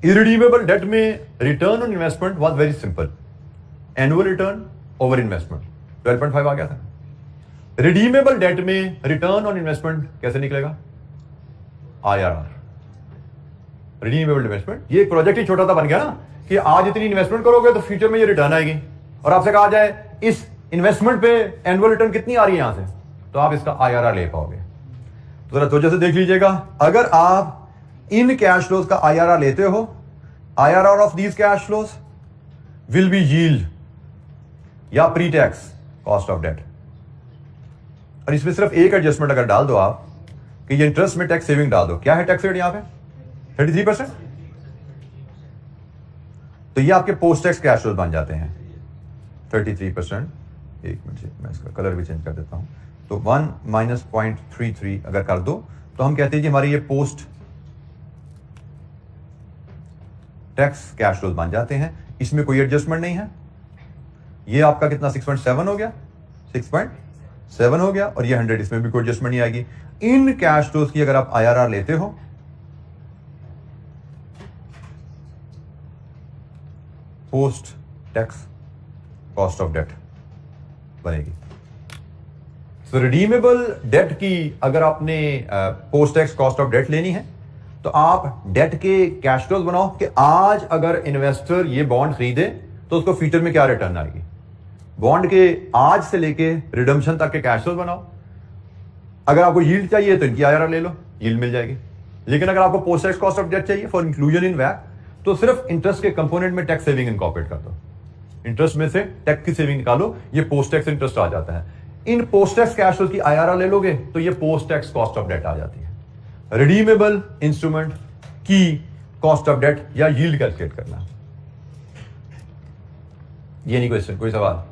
इरिडीमेबल डेट में return on investment was very simple, annual return over investment, 12.5 आ गया था. रिडीमेबल डेट में रिटर्न ऑन इन्वेस्टमेंट कैसे निकलेगा? IRR, redeemable investment. ये प्रोजेक्ट ही छोटा सा बन गया ना कि आज इतनी इन्वेस्टमेंट करोगे तो फ्यूचर में ये रिटर्न आएगी, और आपसे कहा जाए इस इन्वेस्टमेंट पे एनुअल रिटर्न कितनी आ रही है यहां से, तो आप इसका IRR ले पाओगे. तो जरा तवज्जो से देख लीजिएगा. अगर आप इन कैश फ्लोज का IRR लेते हो, IRR of these cash flows will be yield या pre tax cost of debt. और इसमें सिर्फ एक एडजस्टमेंट अगर डाल दो आप कि ये इंटरेस्ट में टैक्स सेविंग डाल दो. क्या है टैक्स रेट यहां पे? 33%. तो ये आपके पोस्ट टैक्स कैश फ्लोज बन जाते हैं 33%. एक मिनट से मैं इसका कलर भी चेंज कर देता हूं. तो 1 - 0.33 अगर कर दो तो हम कहते हैं कि हमारी ये पोस्ट टैक्स कैश फ्लोज बन जाते हैं. इसमें कोई एडजस्टमेंट नहीं है. ये आपका कितना 6.7 हो गया, 6.7 हो गया, और ये 100, इसमें भी कोई एडजस्टमेंट नहीं आएगी. इन कैश फ्लोज की अगर आप IRR लेते हो post tax cost of debt बनेगी. सो रिडीमेबल डेट की अगर आपने post tax cost of debt लेनी है तो आप डेट के कैश फ्लोज बनाओ कि आज अगर इन्वेस्टर ये बॉन्ड खरीदे तो उसको फ्यूचर में क्या रिटर्न आएगी. बॉन्ड के आज से लेके रिडम्पशन तक के कैश फ्लोज बनाओ. अगर आपको यील्ड चाहिए तो इनकी IRR ले लो, यील्ड मिल जाएगी. लेकिन अगर आपको post tax cost of debt चाहिए फॉर इंक्लूजन इन वैट, तो सिर्फ इंटरेस्ट के कंपोनेंट में टैक्स सेविंग इनकॉर्पोरेट कर दो. इंटरेस्ट में से टैक्स की सेविंग निकालो, ये पोस्ट टैक्स इंटरेस्ट आ जाता है. इन पोस्ट टैक्स कैश फ्लोज की IRR ले लोगे तो ये post tax cost of debt आ जाती है. रिडीमेबल इंस्ट्रूमेंट की कॉस्ट ऑफ डेट या यील्ड कैलकुलेट करना. ये नहीं क्वेश्चन, कोई सवाल?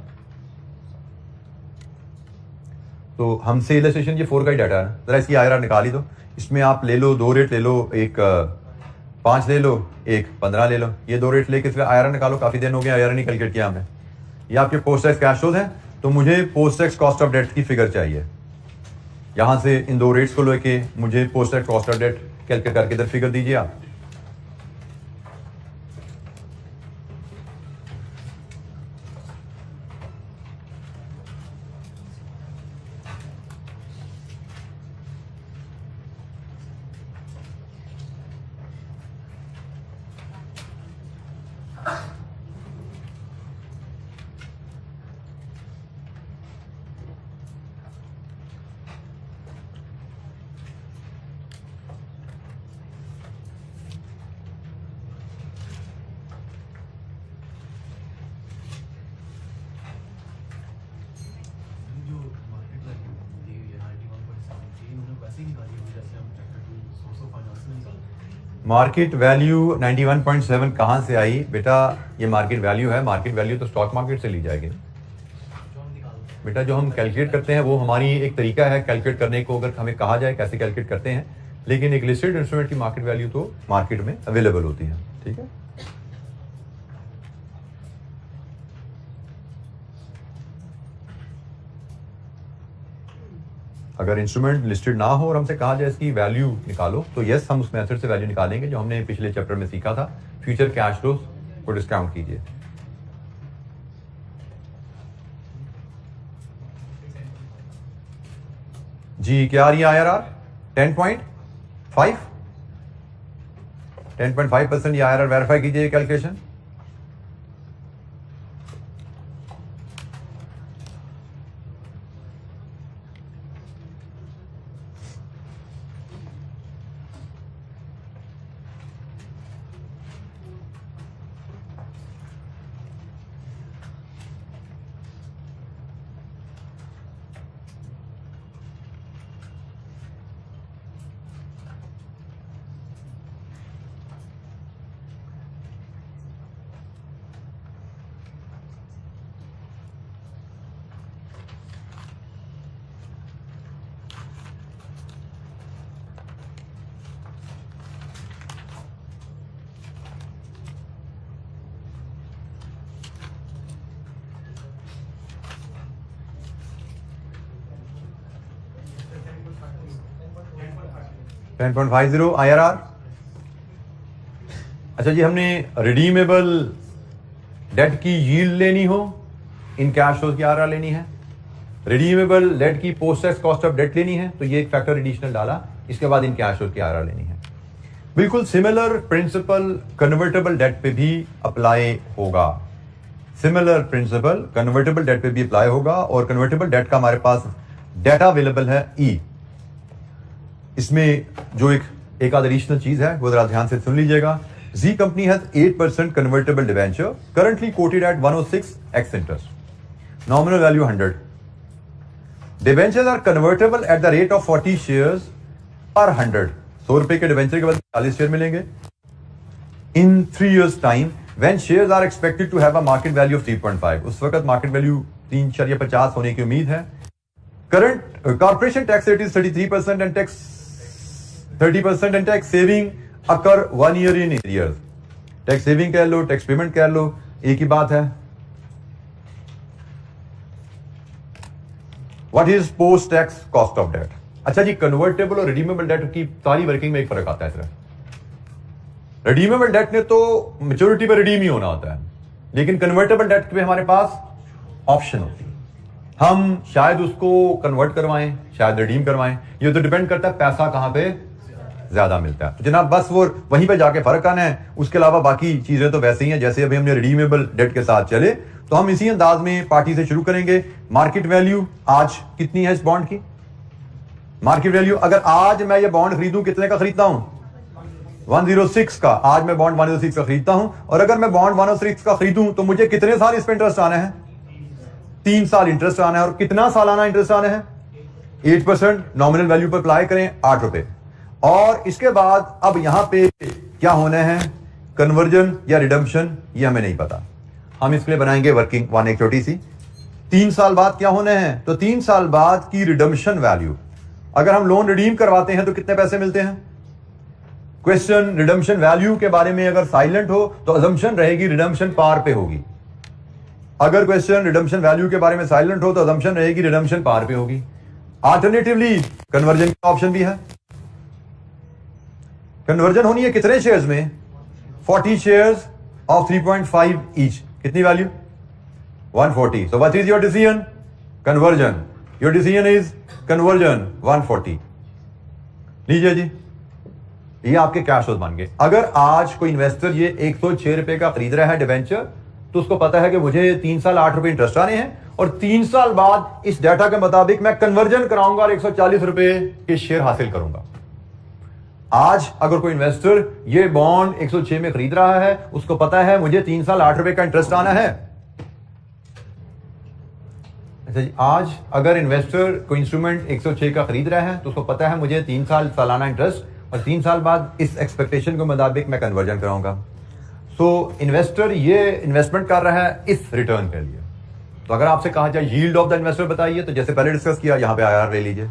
तो हमसे इलस्ट्रेशन ये 4 का ही डाटा है. जरा इसकी IRR निकाल ही दो. इसमें आप ले लो 2 रेट ले लो, एक 5 ले लो, एक 15 ले लो. ये 2 रेट लेके इसका IRR निकालो. काफी दिन हो गया IRR नहीं कैलकुलेट किया हमने. ये आपके पोस्ट टैक्स कैश फ्लोज हैं, तो मुझे post tax cost of debt की फिगर चाहिए. यहां से इन 2 रेट्स को लेके मुझे post tax cost of debt calculate करके इधर फिगर दीजिए आप. मार्केट वैल्यू 91.7 कहाँ से आई बेटा? ये मार्केट वैल्यू है। मार्केट वैल्यू तो स्टॉक मार्केट से ली जाएगी बेटा। जो हम कैलकुलेट करते हैं वो हमारी एक तरीका है कैलकुलेट करने को, अगर हमें कहा जाए कैसे कैलकुलेट करते हैं, लेकिन एक लिस्टेड इंस्ट्रूमेंट की मार्केट वैल्यू तो मार्केट में अवेलेबल होती है। ठीक है, अगर इंस्ट्रूमेंट लिस्टेड ना हो और हमसे कहा जाए इसकी वैल्यू निकालो, तो यस हम उस मेथड से वैल्यू निकालेंगे जो हमने पिछले चैप्टर में सीखा था, फ्यूचर कैश फ्लो को डिस्काउंट कीजिए। जी क्या आ रही है IRR? 10.5 10.5% ये IRR वेरीफाई कीजिए कैलकुलेशन। $10.50 IRR। अच्छा जी, हमने रिडीमेबल डेट की यील्ड लेनी हो, इन कैश फ्लोज की IRR लेनी है, रिडीमेबल डेट की post tax cost of debt लेनी है, तो ये एक फैक्टर एडिशनल डाला, इसके बाद इन कैश फ्लोज की IRR लेनी है। बिल्कुल सिमिलर प्रिंसिपल कन्वर्टेबल डेट पे भी अप्लाई होगा। सिमिलर प्रिंसिपल कन्वर्टेबल डेट पे भी अप्लाई होगा, और कन्वर्टेबल डेट का हमारे पास डेटा अवेलेबल है ई। इसमें जो एक आध एडिशनल चीज है वो जरा ध्यान से सुन लीजिएगा। G company has 8% convertible debenture currently quoted at 106x interest, nominal value 100। Debentures are convertible at the rate of 40 shares per 100। 100 रुपए के डिवेंचर के बाद 40 शेयर मिलेंगे। In 3 years time when shares are expected to have a market value of 3.5, उस वक्त market value 3.50 होने की उम्मीद है। Current corporation tax rate is 33% and tax 30% and tax saving occur 1 year in arrears। Tax saving कह लो, tax payment कह लो, एक ही बात है। What is post tax cost of debt? अच्छा जी, कन्वर्टेबल और रिडीमेबल डेट की सारी वर्किंग में एक फर्क आता है सिर्फ। रिडीमेबल डेट ने तो मेच्योरिटी पर रिडीम ही होना होता है, लेकिन कन्वर्टेबल डेट पे हमारे पास ऑप्शन होती है। हम शायद उसको कन्वर्ट करवाएं, शायद रिडीम करवाएं, ये तो डिपेंड करता है पैसा कहां पे ज्यादा मिलता है। तो जनाब बस वो वहीं पे जाके फर्क आना है, उसके अलावा बाकी चीजें तो वैसे ही हैं जैसे अभी हमने रिडीमेबल डेट के साथ चले। तो हम इसी अंदाज में पार्टी से शुरू करेंगे। मार्केट वैल्यू आज कितनी है इस बॉन्ड की? मार्केट वैल्यू अगर आज मैं ये बॉन्ड खरीदूं, कितने का खरीदता हूं? 106 का। आज मैं बॉन्ड 106 का खरीदता हूं, और अगर मैं बॉन्ड 106 का खरीदूं तो मुझे कितने साल इस पे इंटरेस्ट आना है? 3 साल इंटरेस्ट आना है। और कितना सालाना इंटरेस्ट आना है? 8%। नॉमिनल वैल्यू पर अप्लाई करें 8 रुपए। और इसके बाद अब यहां पे क्या होना है, कन्वर्जन या रिडम्पशन, ये हमें नहीं पता। हम इसके लिए बनाएंगे वर्किंग वन एक छोटी सी। 3 साल बाद क्या होना है? तो 3 साल बाद की रिडम्पशन वैल्यू, अगर हम लोन रिडीम करवाते हैं तो कितने पैसे मिलते हैं? क्वेश्चन रिडम्पशन वैल्यू के बारे में अगर साइलेंट हो तो अजम्पशन रहेगी रिडम्पशन पार पे होगी। अगर क्वेश्चन रिडम्पशन वैल्यू के बारे में साइलेंट हो तो अजम्पशन रहेगी रिडम्पशन पार पे होगी। अल्टरनेटिवली कन्वर्जन का ऑप्शन भी है। कन्वर्जन होनी है कितने शेयर्स में? 40 शेयर्स ऑफ 3.5 ईच। कितनी value? 140। So what is your decision? Conversion. Your decision is conversion 140। लीजिए जी, ये आपके कैश फ्लोज बन गए। अगर आज कोई इन्वेस्टर ये 106 रुपए का खरीद रहा है डिवेंचर, तो उसको पता है कि मुझे 3 साल 8 रुपए इंटरेस्ट आने हैं, और 3 साल बाद इस डाटा के मुताबिक मैं कन्वर्जन कराऊंगा और 140 रुपए के शेयर हासिल करूंगा। आज अगर कोई इन्वेस्टर ये बॉन्ड 106 में खरीद रहा है, उसको पता है मुझे 3 साल 8 रुपए का इंटरेस्ट आना है। अच्छा जी, आज अगर इन्वेस्टर कोई इंस्ट्रूमेंट 106 का खरीद रहा है तो उसको पता है मुझे 3 साल सालाना इंटरेस्ट और 3 साल बाद इस एक्सपेक्टेशन के मुताबिक मैं कन्वर्जन कराऊंगा। सो इन्वेस्टर ये इन्वेस्टमेंट कर रहा है इस रिटर्न के लिए। तो अगर आपसे कहा जाए यील्ड ऑफ द इन्वेस्टर बताइए, तो जैसे पहले डिस्कस किया, यहाँ पे IRR ले लीजिए।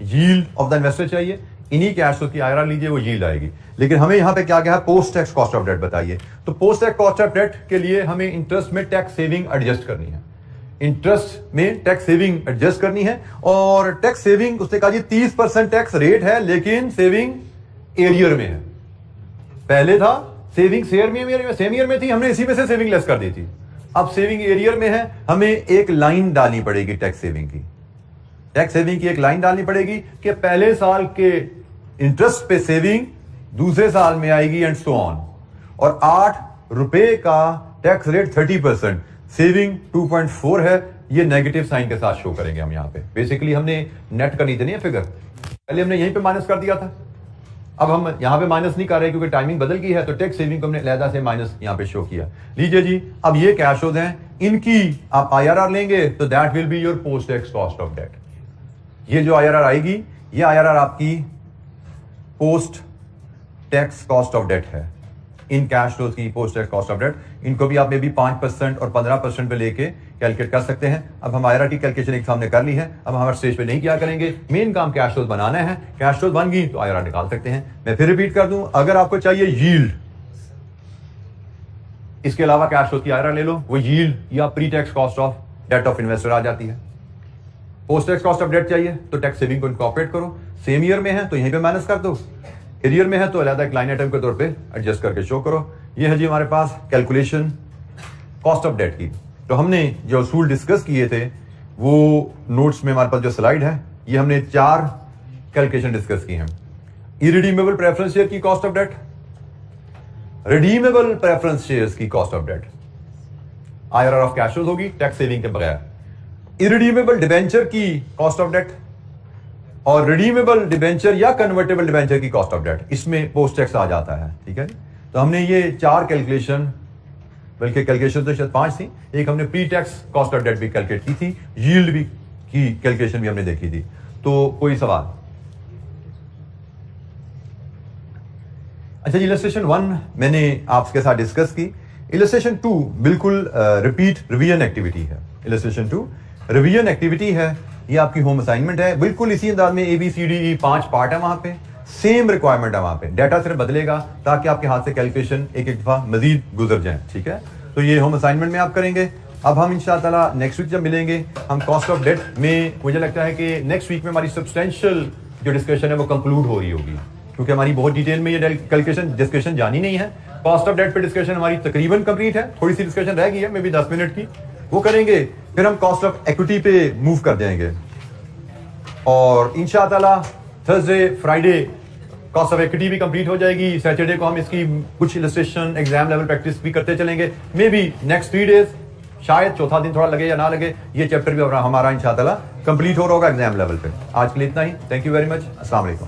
यील्ड ऑफ द इन्वेस्टर चाहिए, इन्हीं कैश फ्लो की IRR लीजिए, वो यील्ड आएगी। लेकिन हमें यहाँ पे क्या क्या है, post tax cost of debt बताइए। तो post tax cost of debt के लिए हमें इंटरेस्ट में टैक्स सेविंग एडजस्ट करनी है, इंटरेस्ट में टैक्स सेविंग एडजस्ट करनी है। और टैक्स सेविंग उसने कहा जी 30% टैक्स रेट है, लेकिन सेविंग एरियर में है। पहले था सेविंग सेम ईयर में थी, हमने इसी में से सेविंग लेस कर दी थी। अब सेविंग एरियर में है, हमें एक लाइन डालनी पड़ेगी टैक्स सेविंग की। टैक्स सेविंग की एक लाइन डालनी पड़ेगी कि पहले साल के इंटरेस्ट पे सेविंग दूसरे साल में आएगी एंड सो ऑन। और 8 रुपए का टैक्स रेट 30%, सेविंग 2.4 है। ये नेगेटिव साइन के साथ शो करेंगे हम यहाँ पे। बेसिकली हमने नेट करनी थी नहीं फिगर, पहले हमने यहीं पे माइनस कर दिया था, अब हम यहां पे माइनस नहीं कर रहे क्योंकि टाइमिंग बदल गई है। तो टैक्स सेविंग को हमने अलहदा से माइनस यहां पे शो किया। लीजिए जी, अब ये कैश फ्लोज हैं, इनकी आप IRR लेंगे तो that will be your post tax cost of debt. ये जो IRR आएगी, ये IRR आपकी post tax cost of debt है। इन कैश फ्लोज की post tax cost of debt, इनको भी आप मे बी 5% और 15% पे लेके कैलकुलेट कर सकते हैं। अब हम IRR की कैलकुलेशन एक सामने कर ली है, अब हमारे स्टेज पे नहीं किया करेंगे। मेन काम कैश फ्लोज बनाना है, कैश फ्लोज बन गई तो IRR निकाल सकते हैं। मैं फिर रिपीट कर दूं, अगर आपको चाहिए यील्ड, इसके अलावा कैश फ्लोज की IRR ले लो, वो यील्ड या pre tax cost of debt of investor आ जाती है। Post tax cost of debt चाहिए तो टैक्स सेविंग को इनकॉर्पोरेट करो। सेम ईयर में है तो यहीं पे माइनस कर दो, एरियर में है तो अलग एक लाइन आइटम के तौर पे एडजस्ट करके शो करो। ये है जी हमारे पास कैलकुलेशन कॉस्ट ऑफ डेट की। तो हमने जो असूल डिस्कस किए थे वो नोट्स में हमारे पास जो स्लाइड है, ये हमने 4 कैलकुलेशन डिस्कस की हैं। इरिडीमेबल प्रेफरेंस शेयर की cost of debt, redeemable preference shares की cost of debt, IRR of cash flows होगी टैक्स सेविंग के बगैर। इरिडीमेबल डिबेंचर की कॉस्ट ऑफ डेट और रिडीमेबल डिबेंचर या कन्वर्टेबल डिबेंचर की कॉस्ट ऑफ डेट, इसमें पोस्ट टैक्स आ जाता है। ठीक है, तो हमने ये 4 कैलकुलेशन, बल्कि कैलकुलेशन तो शायद 5 थी, एक हमने pre tax cost of debt भी कैलकुलेट की थी, यील्ड भी की कैलकुलेशन भी हमने देखी थी। तो कोई सवाल? अच्छा जी, इलस्ट्रेशन 1 मैंने आपके साथ डिस्कस की। इलस्ट्रेशन 2 बिल्कुल रिपीट रिवीजन एक्टिविटी है। इलस्ट्रेशन 2 रिवीजन एक्टिविटी है, ये आपकी होम असाइनमेंट है। बिल्कुल इसी अंदाज में ABCD 5 पार्ट है, वहां पे सेम रिक्वायरमेंट है, वहां पे डाटा सिर्फ बदलेगा ताकि आपके हाथ से कैलकुलेशन एक दफा मजीद गुजर जाए। ठीक है, तो ये होम असाइनमेंट में आप करेंगे। अब हम इंशाअल्लाह नेक्स्ट वीक जब मिलेंगे, हम कॉस्ट ऑफ डेट में, मुझे लगता है कि नेक्स्ट वीक में हमारी सब्सटेंशियल जो डिस्कशन है वो कंक्लूड हो रही होगी, क्योंकि हमारी बहुत डिटेल में ये कैलकुलेशन डिस्कशन जानी नहीं है। कॉस्ट ऑफ डेट पे डिस्कशन हमारी तकरीबन कंप्लीट है, थोड़ी सी डिस्कशन रह गई है, मे बी 10 मिनट की, वो करेंगे। फिर हम कॉस्ट ऑफ इक्विटी पे मूव कर जाएंगे और इंशाअल्लाह Thursday Friday cost of equity भी कंप्लीट हो जाएगी। सैटरडे को हम इसकी कुछ इलस्ट्रेशन एग्जाम लेवल प्रैक्टिस भी करते चलेंगे। मे बी नेक्स्ट 3 डेज, शायद चौथा दिन थोड़ा लगे या ना लगे, ये चैप्टर भी हमारा इंशाअल्लाह कंप्लीट हो रहा होगा एग्जाम लेवल पे। आज के लिए इतना ही। Thank you very much. अस्सलाम वालेकुम।